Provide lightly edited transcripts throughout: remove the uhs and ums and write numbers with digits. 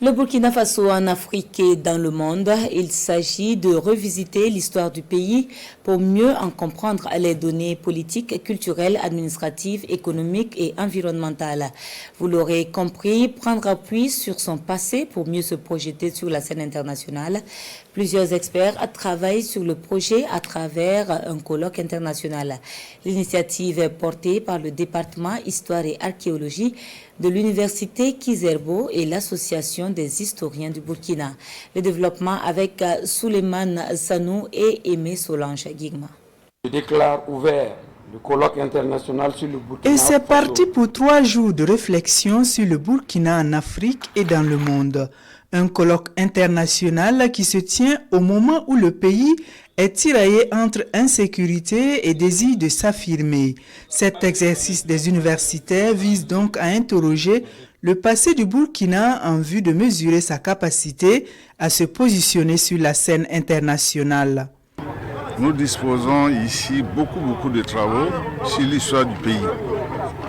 Le Burkina Faso en Afrique et dans le monde, il s'agit de revisiter l'histoire du pays pour mieux en comprendre les données politiques, culturelles, administratives, économiques et environnementales. Vous l'aurez compris, prendre appui sur son passé pour mieux se projeter sur la scène internationale. Plusieurs experts travaillent sur le projet à travers un colloque international. L'initiative est portée par le département Histoire et Archéologie de l'Université Kizerbo et l'Association des historiens du Burkina. Le développement avec Souleymane Sanou et Aimé Solange Guigma. Je déclare ouvert le colloque international sur le Burkina. Et c'est parti pour 3 jours de réflexion sur le Burkina en Afrique et dans le monde. Un colloque international qui se tient au moment où le pays est tiraillé entre insécurité et désir de s'affirmer. Cet exercice des universitaires vise donc à interroger le passé du Burkina en vue de mesurer sa capacité à se positionner sur la scène internationale. Nous disposons ici beaucoup de travaux sur l'histoire du pays.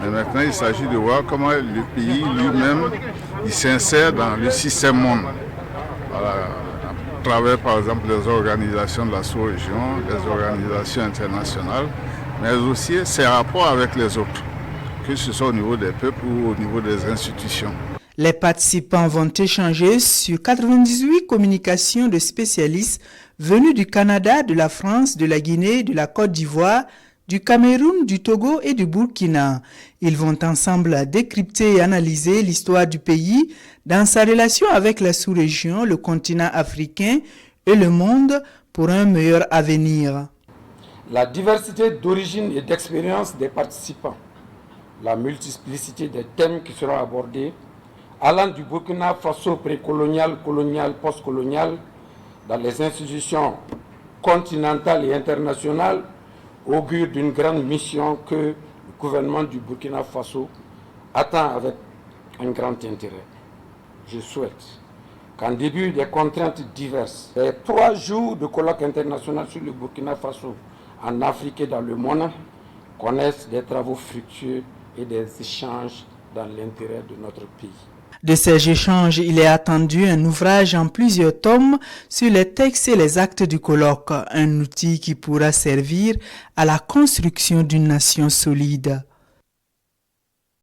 Et maintenant, il s'agit de voir comment le pays lui-même s'insère dans le système monde. Voilà, à travers, par exemple, les organisations de la sous-région, les organisations internationales, mais aussi ses rapports avec les autres, que ce soit au niveau des peuples ou au niveau des institutions. Les participants vont échanger sur 98 communications de spécialistes venus du Canada, de la France, de la Guinée, de la Côte d'Ivoire, du Cameroun, du Togo et du Burkina. Ils vont ensemble décrypter et analyser l'histoire du pays dans sa relation avec la sous-région, le continent africain et le monde pour un meilleur avenir. La diversité d'origine et d'expérience des participants, la multiplicité des thèmes qui seront abordés, allant du Burkina Faso précolonial, colonial, postcolonial, dans les institutions continentales et internationales, augure d'une grande mission que le gouvernement du Burkina Faso attend avec un grand intérêt. Je souhaite qu'en début des contraintes diverses, les 3 jours de colloque international sur le Burkina Faso en Afrique et dans le monde connaissent des travaux fructueux et des échanges dans l'intérêt de notre pays. De ces échanges, il est attendu un ouvrage en plusieurs tomes sur les textes et les actes du colloque, un outil qui pourra servir à la construction d'une nation solide.